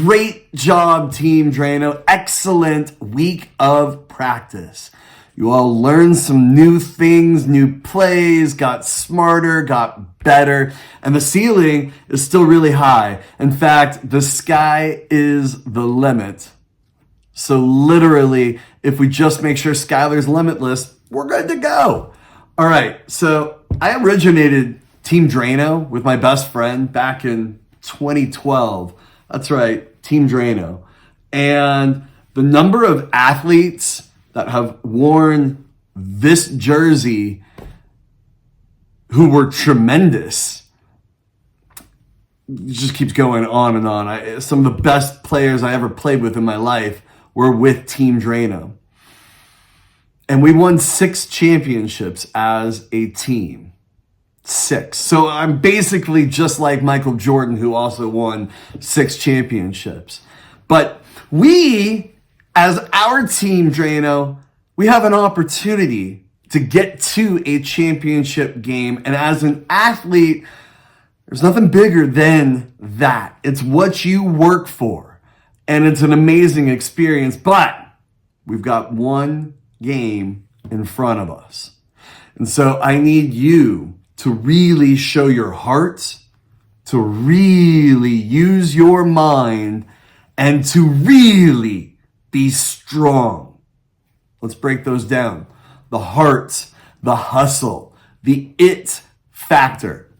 Great job, Team Draino. Excellent week of practice. You all learned some new things, new plays, got smarter, got better, and the ceiling is still really high. In fact, the sky is the limit. So literally, if we just make sure Skylar's limitless, we're good to go. All right, so I originated Team Draino with my best friend back in 2012. That's right, Team Draino. And the number of athletes that have worn this jersey who were tremendous, it just keeps going on and on. Some of the best players I ever played with in my life were with Team Draino. And we won 6 championships as a team. 6. So I'm basically just like Michael Jordan, who also won 6 championships. But we, as our Team Draino, we have an opportunity to get to a championship game. And as an athlete, there's nothing bigger than that. It's what you work for. And it's an amazing experience. But we've got one game in front of us. And so I need you to really show your heart, to really use your mind, and to really be strong. Let's break those down. The heart, the hustle, the it factor.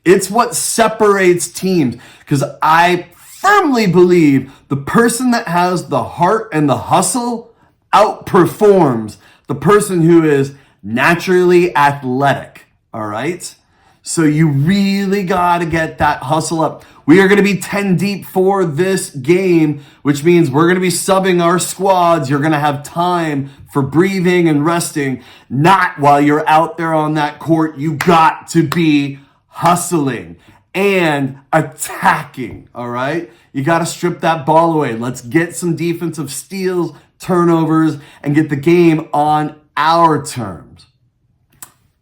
It's what separates teams, because I firmly believe the person that has the heart and the hustle outperforms the person who is naturally athletic. All right? So you really got to get that hustle up. We are going to be 10 deep for this game, which means we're going to be subbing our squads. You're going to have time for breathing and resting, not while you're out there on that court. You got to be hustling and attacking, all right? You got to strip that ball away. Let's get some defensive steals, turnovers, and get the game on our terms.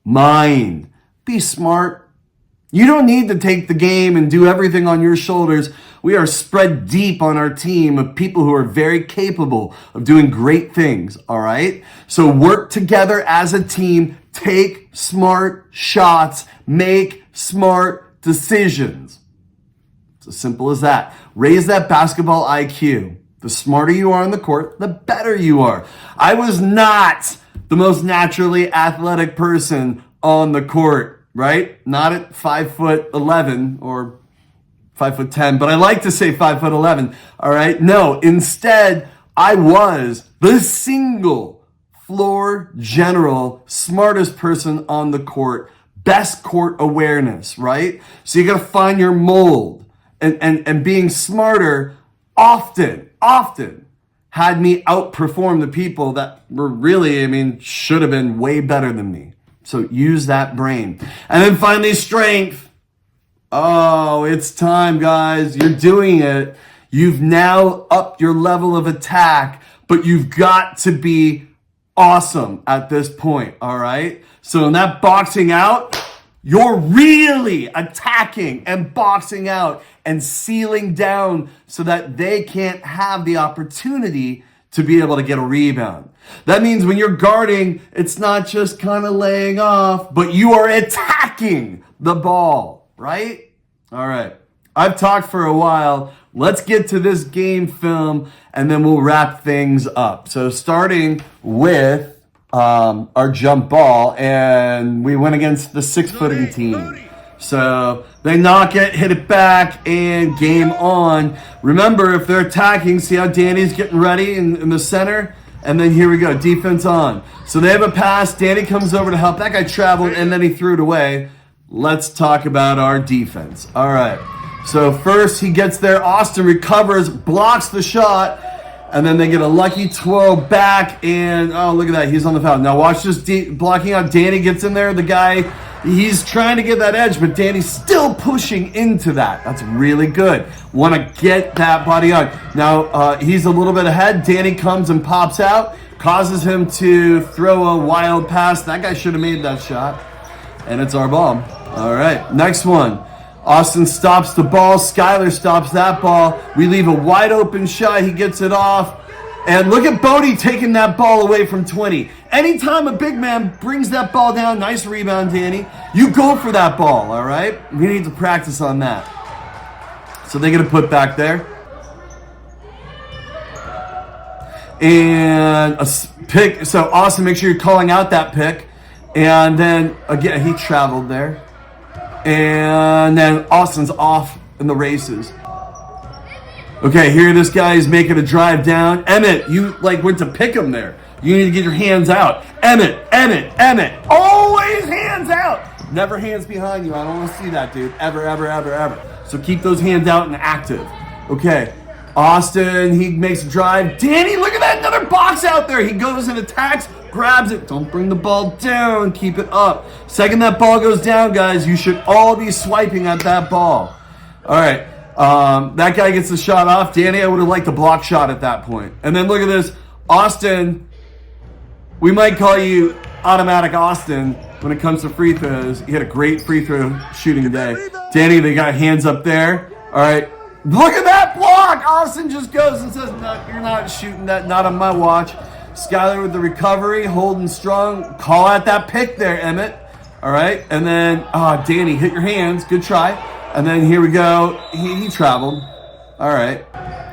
Mind. Be smart. You don't need to take the game and do everything on your shoulders. We are spread deep on our team of people who are very capable of doing great things, all right? So work together as a team. Take smart shots. Make smart decisions. It's as simple as that. Raise that basketball IQ. The smarter you are on the court, the better you are. I was not the most naturally athletic person on the court, right? Not at 5'11" or 5'10", but I like to say 5'11", all right? No, instead, I was the single floor general, smartest person on the court, best court awareness, right? So you got to find your mold, and being smarter often had me outperform the people that were really, should have been way better than me. So use that brain. And then finally, strength. Oh, it's time, guys. You're doing it. You've now upped your level of attack, but you've got to be awesome at this point, all right? So in that boxing out, you're really attacking and boxing out and sealing down so that they can't have the opportunity to be able to get a rebound. That means when you're guarding, it's not just kind of laying off, but you are attacking the ball, right? All right. I've talked for a while. Let's get to this game film, and then we'll wrap things up. So starting with our jump ball, and we went against the 6-footing team. So they knock it, hit it back, and game on. Remember, if they're attacking, see how Danny's getting ready in the center? And then here we go, defense on. So they have a pass. Danny comes over to help. That guy traveled, and then he threw it away. Let's talk about our defense. All right. So first he gets there. Austin recovers, blocks the shot, and then they get a lucky twirl back, and oh, look at that. He's on the foul. Now watch this blocking out. Danny gets in there. The guy, he's trying to get that edge, but Danny's still pushing into that. That's really good. Want to get that body on. Now he's a little bit ahead. Danny comes and pops out, causes him to throw a wild pass. That guy should have made that shot, and it's our ball. All right, next one. Austin stops the ball. Skylar stops that ball. We leave a wide open shot. He gets it off. And look at Bodie taking that ball away from 20. Anytime a big man brings that ball down, nice rebound, Danny, you go for that ball, all right? We need to practice on that. So they're going to put back there. And a pick. So Austin, make sure you're calling out that pick. And then, again, he traveled there. And then Austin's off in the races. Okay, here this guy is making a drive down. Emmett, you went to pick him there. You need to get your hands out. Emmett. Always hands out. Never hands behind you. I don't want to see that, dude. Ever. So keep those hands out and active. Okay, Austin, he makes a drive. Danny, look at that, another box out there. He goes and attacks, grabs it. Don't bring the ball down. Keep it up. Second that ball goes down, guys, you should all be swiping at that ball. All right. That guy gets the shot off. Danny, I would have liked a block shot at that point. And then look at this. Austin, we might call you Automatic Austin when it comes to free throws. He had a great free throw shooting day. Danny, they got hands up there. All right. Look at that block. Austin just goes and says, no, you're not shooting that. Not on my watch. Skylar with the recovery, holding strong. Call out that pick there, Emmett. All right. And then, Danny, hit your hands. Good try. And then here we go. He traveled. All right.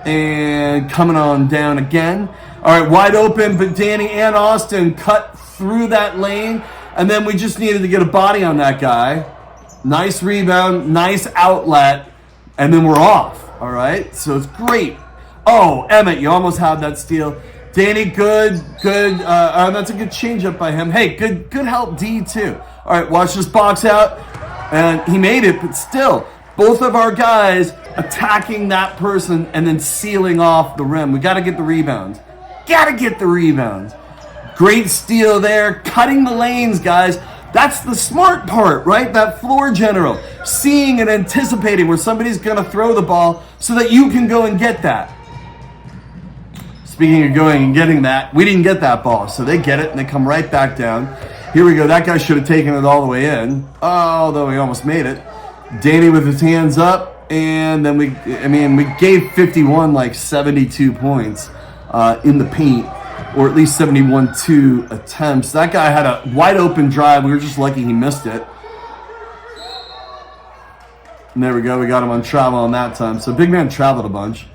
And coming on down again. All right, wide open, but Danny and Austin cut through that lane. And then we just needed to get a body on that guy. Nice rebound, nice outlet. And then we're off. All right, so it's great. Oh, Emmett, you almost had that steal. Danny, good. That's a good changeup by him. Hey, good help, D, too. All right, watch this box out. And he made it, but still, both of our guys attacking that person and then sealing off the rim. We got to get the rebounds. Great steal there. Cutting the lanes, guys. That's the smart part, right? That floor general. Seeing and anticipating where somebody's going to throw the ball so that you can go and get that. Speaking of going and getting that, we didn't get that ball, so they get it and they come right back down. Here we go. That guy should have taken it all the way in, although he almost made it. Danny with his hands up, and then we gave 51 72 points in the paint, or at least 71-2 attempts. That guy had a wide open drive. We were just lucky he missed it. And there we go. We got him on travel on that time. So big man traveled a bunch.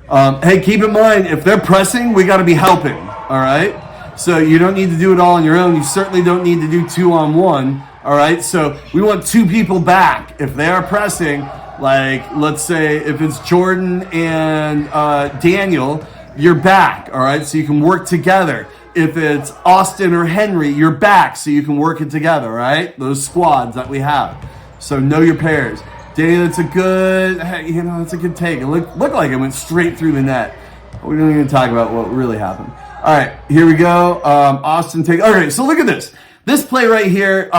Hey, keep in mind, if they're pressing, we got to be helping, all right? So you don't need to do it all on your own. You certainly don't need to do 2-on-1, all right? So we want two people back. If they are pressing, let's say if it's Jordan and Daniel, you're back, all right? So you can work together. If it's Austin or Henry, you're back so you can work it together, all right? Those squads that we have. So know your pairs. Danny, that's a good take. It looked like it went straight through the net. We don't even talk about what really happened. All right, here we go. Austin take. Okay, so look at this. This play right here.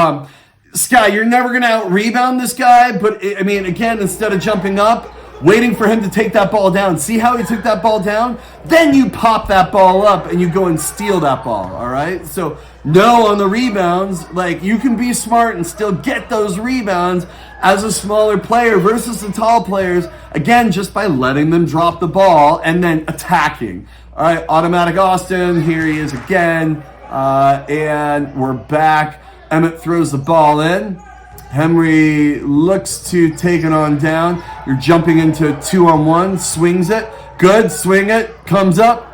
Sky, you're never going to out-rebound this guy, but, again, instead of jumping up, waiting for him to take that ball down. See how he took that ball down? Then you pop that ball up and you go and steal that ball, all right? So, no, on the rebounds, you can be smart and still get those rebounds as a smaller player versus the tall players, again, just by letting them drop the ball and then attacking. All right, Automatic Austin, here he is again, and we're back. Emmett throws the ball in. Henry looks to take it on down. You're jumping into 2-on-1, swings it. Good, swing it, comes up.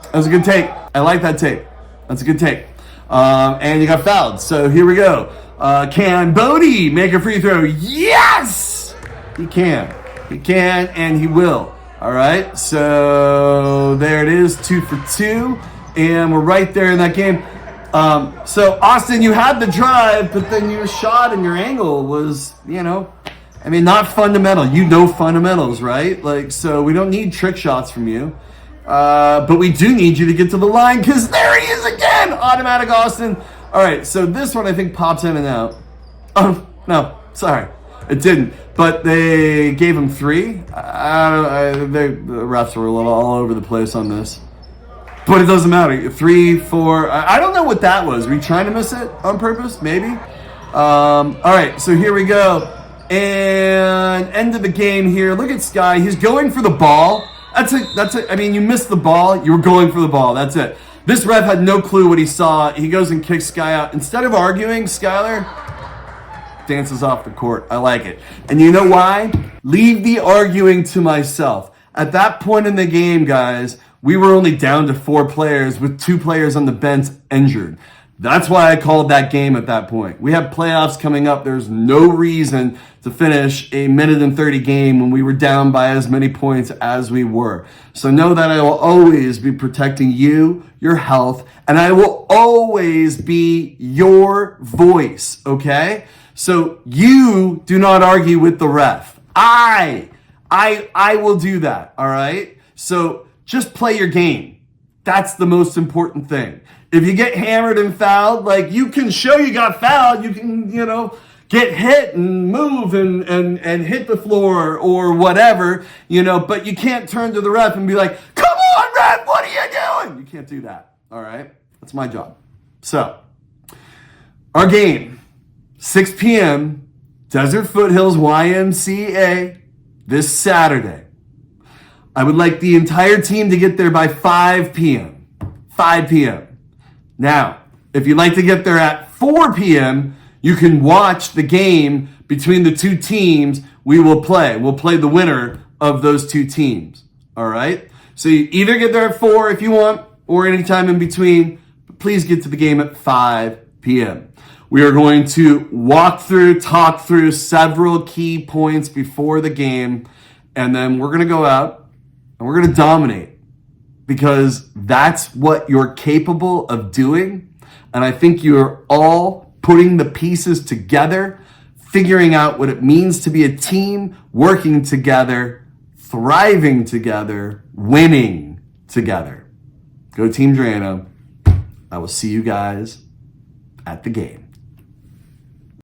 That was a good take. I like that take. That's a good take. And you got fouled. So here we go. Can Bodie make a free throw? Yes! He can. He can, and he will. All right, so there it is, 2 for 2, and we're right there in that game. So, Austin, you had the drive, but then your shot and your angle was, not fundamental. You know fundamentals, right? So we don't need trick shots from you. But we do need you to get to the line, because there he is again, Automatic Austin. All right, so this one I think pops in and out. Oh, no, sorry. It didn't, but they gave him 3. The refs were a little all over the place on this, but it doesn't matter. 3, 4. I don't know what that was. Were you trying to miss it on purpose? Maybe. All right, so here we go. And end of the game here. Look at Sky. He's going for the ball. That's it. I mean, you missed the ball. You were going for the ball. That's it. This ref had no clue what he saw. He goes and kicks Sky out. Instead of arguing, Skylar dances off the court. I like it. And you know why? Leave the arguing to myself. At that point in the game, guys, we were only down to 4 players with 2 players on the bench injured. That's why I called that game at that point. We have playoffs coming up. There's no reason to finish a minute and 30 game when we were down by as many points as we were. So know that I will always be protecting you, your health, and I will always be your voice, okay? So you do not argue with the ref. I will do that, all right? So just play your game. That's the most important thing. If you get hammered and fouled, like, you can show you got fouled. You can, get hit and move and hit the floor or whatever, but you can't turn to the ref and be like, come on, ref, what are you doing? You can't do that, all right? That's my job. So, our game, 6 p.m., Desert Foothills YMCA, this Saturday. I would like the entire team to get there by 5 p.m. 5 p.m. Now, if you'd like to get there at 4 p.m., you can watch the game between the 2 teams we will play. We'll play the winner of those 2 teams, all right? So you either get there at 4 if you want, or anytime in between, but please get to the game at 5 p.m. We are going to talk through several key points before the game, and then we're going to go out and we're going to dominate. Because that's what you're capable of doing. And I think you're all putting the pieces together, figuring out what it means to be a team, working together, thriving together, winning together. Go Team Draino. I will see you guys at the game.